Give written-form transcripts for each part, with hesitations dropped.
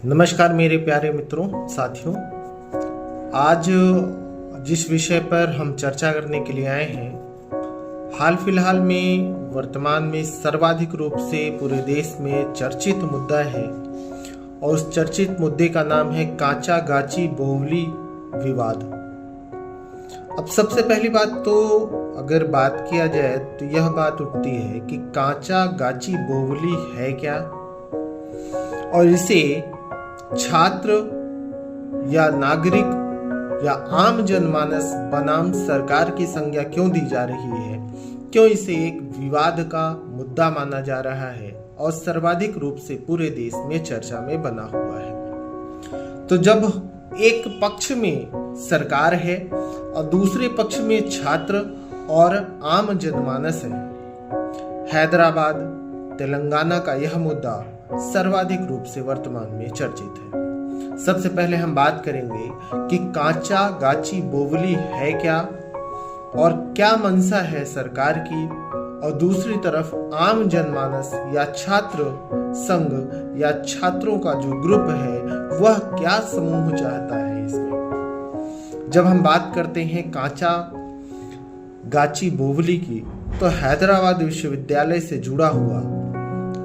नमस्कार मेरे प्यारे मित्रों साथियों। आज जिस विषय पर हम चर्चा करने के लिए आए हैं, हाल फिलहाल में वर्तमान में सर्वाधिक रूप से पूरे देश में चर्चित मुद्दा है और उस चर्चित मुद्दे का नाम है कांचा गाची बोवली विवाद। अब सबसे पहली बात तो अगर बात किया जाए तो यह बात उठती है कि कांचा गाची बोवली है क्या, और इसे छात्र या नागरिक या आम जनमानस बनाम सरकार की संज्ञा क्यों दी जा रही है, क्यों इसे एक विवाद का मुद्दा माना जा रहा है और सर्वाधिक रूप से पूरे देश में चर्चा में बना हुआ है। तो जब एक पक्ष में सरकार है और दूसरे पक्ष में छात्र और आम जनमानस है, हैदराबाद तेलंगाना का यह मुद्दा सर्वाधिक रूप से वर्तमान में चर्चित है। सबसे पहले हम बात करेंगे कि कांचा गाची बोवली है क्या और क्या मंशा है सरकार की, और दूसरी तरफ आम जनमानस या छात्र संघ या छात्रों का जो ग्रुप है वह क्या समूह चाहता है इसमें। जब हम बात करते हैं कांचा गाची बोवली की, तो हैदराबाद विश्वविद्यालय से जुड़ा हुआ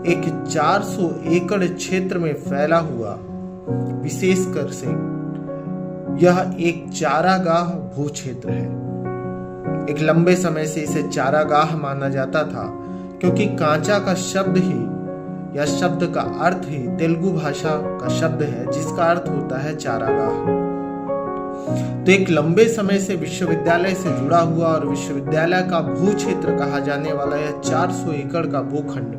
एक 400 एकड़ क्षेत्र में फैला हुआ, विशेषकर से यह एक चारागाह भू क्षेत्र है। एक लंबे समय से इसे चारागाह माना जाता था, क्योंकि कांचा का शब्द ही या शब्द का अर्थ ही तेलुगु भाषा का शब्द है जिसका अर्थ होता है चारागाह। तो एक लंबे समय से विश्वविद्यालय से जुड़ा हुआ और विश्वविद्यालय का भू क्षेत्र कहा जाने वाला यह 400 एकड़ का भूखंड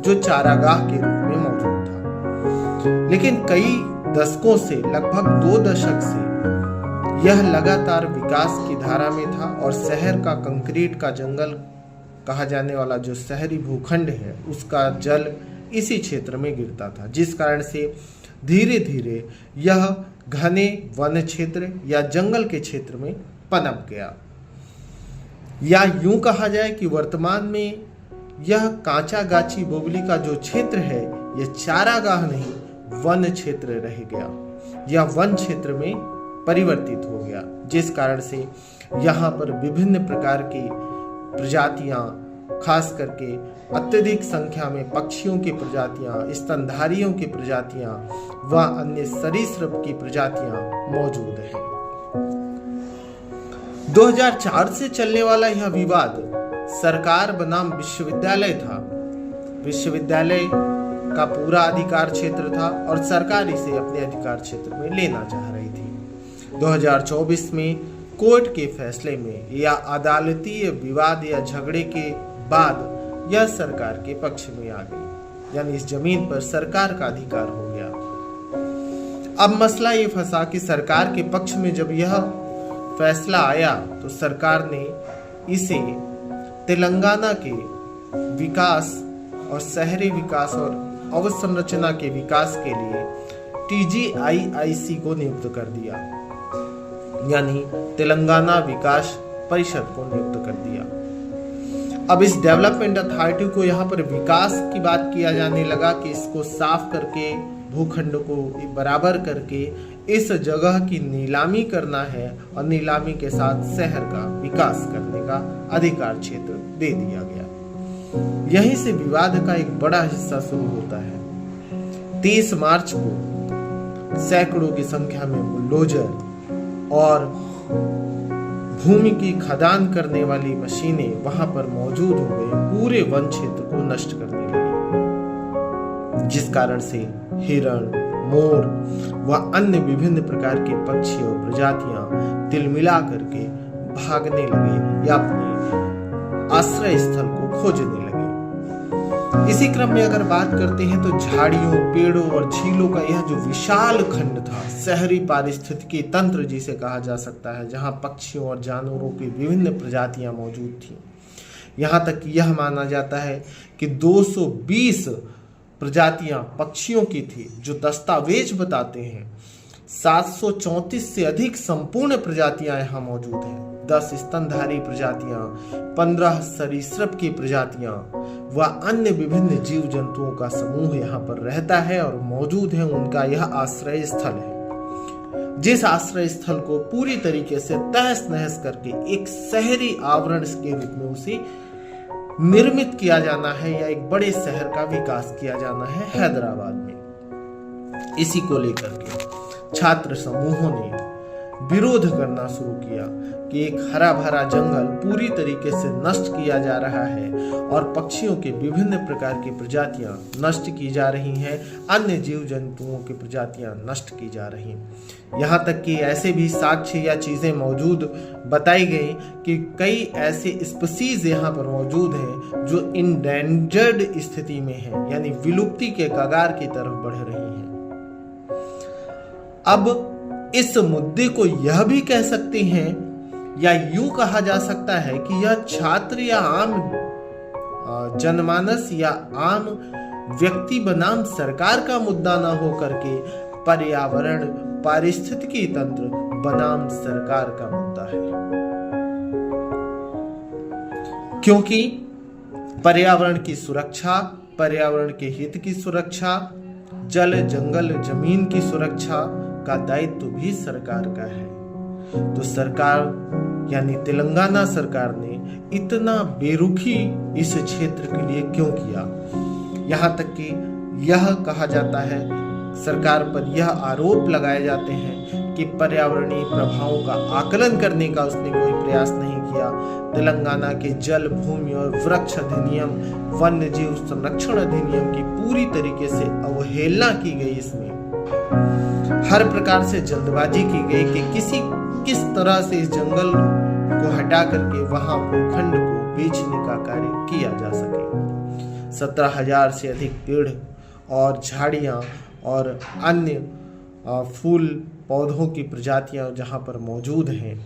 जो चारागाह के रूप में मौजूद था, लेकिन कई दशकों से, लगभग 2 दशक से यह लगातार विकास की धारा में था और शहर का कंक्रीट का जंगल कहा जाने वाला जो शहरी भूखंड है उसका जल इसी क्षेत्र में गिरता था, जिस कारण से धीरे धीरे यह घने वन क्षेत्र या जंगल के क्षेत्र में पनप गया। या यूं कहा जाए कि वर्तमान में यह कांचा गाची बोवली का जो क्षेत्र है यह चारागाह नहीं वन क्षेत्र रह गया, यह वन क्षेत्र में परिवर्तित हो गया, जिस कारण से यहाँ पर विभिन्न प्रकार की प्रजातियां, खास करके अत्यधिक संख्या में पक्षियों की प्रजातियां, स्तनधारियों की प्रजातियां व अन्य सरीसृप की प्रजातियां मौजूद हैं। 2004 से चलने वाला यह विवाद सरकार बनाम विश्वविद्यालय था। विश्वविद्यालय का पूरा अधिकार क्षेत्र था और सरकार इसे अपने अधिकार क्षेत्र में लेना चाह रही थी। 2024 में कोर्ट के फैसले में या अदालतीय विवाद या झगड़े के बाद यह सरकार के पक्ष में आ गई, यानी इस जमीन पर सरकार का अधिकार हो गया। अब मसला ये फंसा कि सरकार के पक्ष में जब यह फैसला आया तो सरकार ने इसे तेलंगाना के विकास और शहरी विकास और अवसंरचना के विकास के लिए TGIIC को नियुक्त कर दिया, यानी तेलंगाना विकास परिषद को नियुक्त कर दिया। अब इस डेवलपमेंट अथॉरिटी को यहाँ पर विकास की बात किया जाने लगा कि इसको साफ करके, भूखंड को बराबर करके इस जगह की नीलामी करना है और नीलामी के साथ शहर का विकास करने का अधिकार क्षेत्र दे दिया गया। यहीं से विवाद का एक बड़ा हिस्सा शुरू होता है। 30 मार्च को सैकड़ों की संख्या में बुलडोजर और भूमि की खदान करने वाली मशीनें वहां पर मौजूद हो गई, पूरे वन क्षेत्र को नष्ट करने लगी, जिस कारण से हिरण, मोर व अन्य विभिन्न प्रकार के पक्षी और प्रजातियां तिलमिला करके भागने लगे या अपने आश्रय स्थल को खोजने लगे। इसी क्रम में अगर बात करते हैं तो झाड़ियों, पेड़ों और झीलों का यह जो विशाल खंड था, शहरी पारिस्थितिकी तंत्र जिसे कहा जा सकता है, जहां पक्षियों और जानवरों की विभिन्न प्रजातियां मौजूद थीं। यहां तक यह माना जाता है कि 220 प्रजातियां पक्षियों की थी, जो दस्तावेज बताते हैं 734 से अधिक संपूर्ण प्रजातियां यहाँ मौजूद हैं। 10 स्तनधारी प्रजातियां, 15 सरीसृप की प्रजातियां व अन्य विभिन्न जीव जंतुओं का समूह यहाँ पर रहता है और मौजूद है। उनका यह आश्रय स्थल है, जिस आश्रय स्थल को पूरी तरीके से तहस नहस करके एक शहरी आवरण के रूप में उसे निर्मित किया जाना है या एक बड़े शहर का विकास किया जाना है हैदराबाद में। इसी को लेकर के छात्र समूहों ने विरोध करना शुरू किया कि एक हरा भरा जंगल पूरी तरीके से नष्ट किया जा रहा है और पक्षियों के विभिन्न प्रकार की प्रजातियां नष्ट की जा रही हैं, अन्य जीव जंतुओं की प्रजातियां नष्ट की जा रही हैं। यहाँ तक कि ऐसे भी साक्ष्य या चीजें मौजूद बताई गई कि कई ऐसे स्पीसीज यहाँ पर मौजूद हैं जो इंडेंजर्ड स्थिति में हैं, यानी विलुप्ति के कगार की तरफ बढ़ रही हैं। अब इस मुद्दे को यह भी कह सकते हैं या यूं कहा जा सकता है कि यह छात्र या आम जनमानस या आम व्यक्ति बनाम सरकार का मुद्दा न हो करके पर्यावरण पारिस्थितिकी तंत्र बनाम सरकार का मुद्दा है, क्योंकि पर्यावरण की सुरक्षा, पर्यावरण के हित की सुरक्षा, जल जंगल जमीन की सुरक्षा का दायित्व भी सरकार का है। तो सरकार यानी तेलंगाना सरकार ने इतना बेरुखी इस क्षेत्र के लिए क्यों किया? यहाँ तक कि यह कहा जाता है, सरकार पर यह आरोप लगाए जाते हैं कि पर्यावरणीय प्रभावों का आकलन करने का उसने कोई प्रयास नहीं किया। तेलंगाना के जल, भूमि और वृक्ष अधिनियम, वन्य जीव संरक्षण अधिनियम की पूरी तरीके से अवहेलना की गई। इसमें हर प्रकार से जल्दबाजी की गई कि किस तरह से इस जंगल को हटा करके वहां भूखंड को बेचने का कार्य किया जा सके। 17,000 से अधिक पेड़ और झाड़ियां और अन्य फूल पौधों की प्रजातियां जहां पर मौजूद हैं,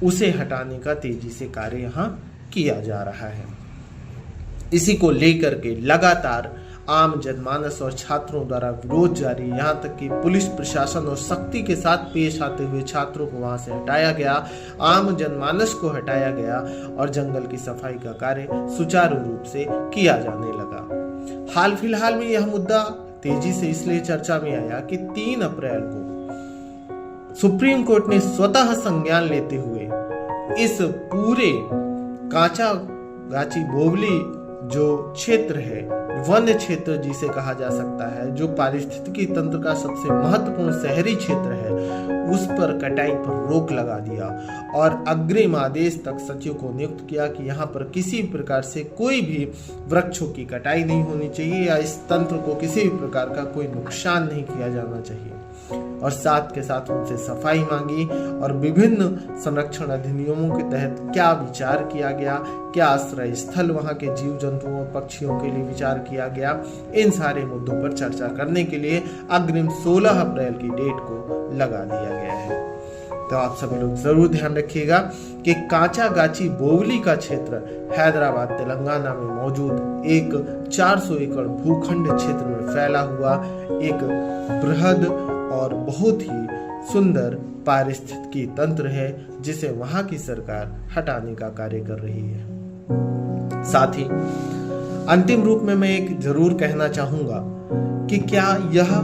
उसे हटाने का तेजी से कार्य यहां किया जा रहा है। इसी को लेकर के लगातार आम जनमानस और छात्रों द्वारा विरोध जारी, यहाँ तक कि पुलिस प्रशासन और सख्ती के साथ पेश आते हुए छात्रों को वहां से हटाया गया, आम जनमानस को हटाया गया और जंगल की सफाई का कार्य सुचारू रूप से किया जाने लगा। हाल फिलहाल में यह मुद्दा तेजी से इसलिए चर्चा में आया कि 3 अप्रैल को सुप्रीम कोर्ट ने स्वतः संज्ञान लेते हुए इस पूरे कांचा गाची बोवली जो क्षेत्र है, वन्य क्षेत्र जिसे कहा जा सकता है, जो पारिस्थितिकी तंत्र का सबसे महत्वपूर्ण शहरी क्षेत्र है, उस पर कटाई पर रोक लगा दिया और अग्रिम आदेश तक सचिव को नियुक्त किया कि यहाँ पर किसी भी प्रकार से कोई भी वृक्षों की कटाई नहीं होनी चाहिए या इस तंत्र को किसी भी प्रकार का कोई नुकसान नहीं किया जाना चाहिए। और साथ के साथ उनसे सफाई मांगी और विभिन्न संरक्षण अधिनियमों के तहत क्या विचार किया गया, क्या आश्रय स्थल वहां के जीव जंतुओं और पक्षियों के लिए विचार किया गया, इन सारे मुद्दों पर चर्चा करने के लिए अग्रिम 16 अप्रैल की डेट को लगा दिया गया है। तो आप सभी लोग जरूर ध्यान रखिएगा कि कांचा गाची बोवली का क्षेत्र हैदराबाद तेलंगाना में मौजूद एक 400 एकड़ भूखंड क्षेत्र में फैला हुआ एक बृहद और बहुत ही सुंदर पारिस्थितिकी तंत्र है, जिसे वहां की सरकार हटाने का कार्य कर रही है। साथ ही अंतिम रूप में मैं एक जरूर कहना चाहूंगा कि क्या यह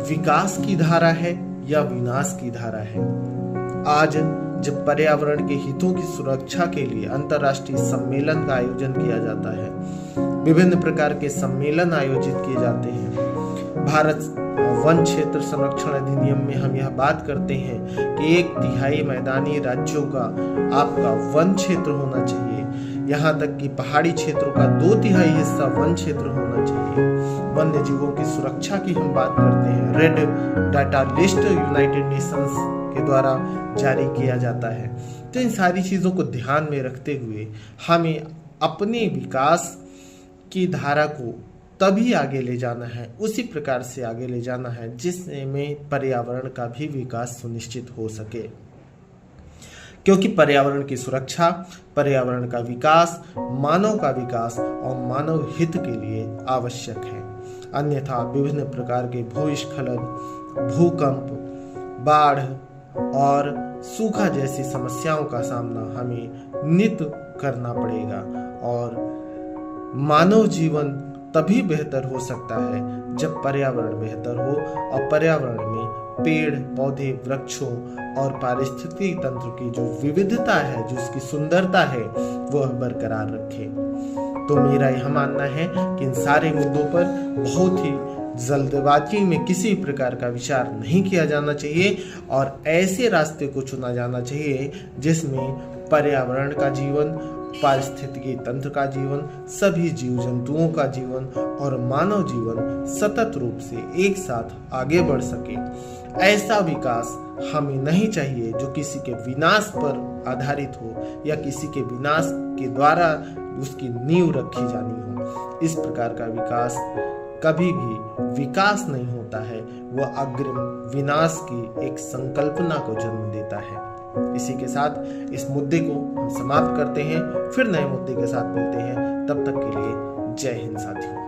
विकास की धारा है या विनाश की धारा है? आज जब पर्यावरण के हितों की सुरक्षा के लिए अंतर्राष्ट्रीय सम्मेलन का आयोजन किया जाता है, विभिन्न प्रकार के सम्मेलन आयोजित किए जाते हैं। भारत वन क्षेत्र संरक्षण अधिनियम में हम यह बात करते हैं कि 1/3 मैदानी राज्यों का आपका वन क्षेत्र होना चाहिए, यहाँ तक कि पहाड़ी क्षेत्रों का 2/3 हिस्सा वन क्षेत्र होना चाहिए। वन्य जीवों की सुरक्षा की हम बात करते हैं, red data list United Nations के द्वारा जारी किया जाता है। तो इन सारी चीजों को ध्यान में रखते हुए हमें अपने विकास की धारा को तभी आगे ले जाना है, उसी प्रकार से आगे ले जाना है जिसमें पर्यावरण का भी विकास सुनिश्चित हो सके, क्योंकि पर्यावरण की सुरक्षा, पर्यावरण का विकास, मानव का विकास और मानव हित के लिए आवश्यक है। अन्यथा विभिन्न प्रकार के भूस्खलन, भूकंप बाढ़ और सूखा जैसी समस्याओं का सामना हमें नित्य करना पड़ेगा। और मानव जीवन तभी बेहतर हो सकता है जब पर्यावरण बेहतर हो, और पर्यावरण में पेड़ पौधे, वृक्षों और पारिस्थितिकी तंत्र की जो विविधता है, जो उसकी सुंदरता है, वह बरकरार रखे। तो मेरा यह मानना है कि इन सारे मुद्दों पर बहुत ही जल्दबाजी में किसी प्रकार का विचार नहीं किया जाना चाहिए और ऐसे रास्ते को चुना जाना चाहिए जिसमें पर्यावरण का जीवन, पारिस्थितिकी तंत्र का जीवन, सभी जीव जंतुओं का जीवन और मानव जीवन सतत रूप से एक साथ आगे बढ़ सके। ऐसा विकास हमें नहीं चाहिए जो किसी के विनाश पर आधारित हो या किसी के विनाश के द्वारा उसकी नींव रखी जानी हो। इस प्रकार का विकास कभी भी विकास नहीं होता है, वह अग्रिम विनाश की एक संकल्पना को जन्म देता है। इसी के साथ इस मुद्दे को हम समाप्त करते हैं, फिर नए मुद्दे के साथ मिलते हैं। तब तक के लिए जय हिंद साथियों।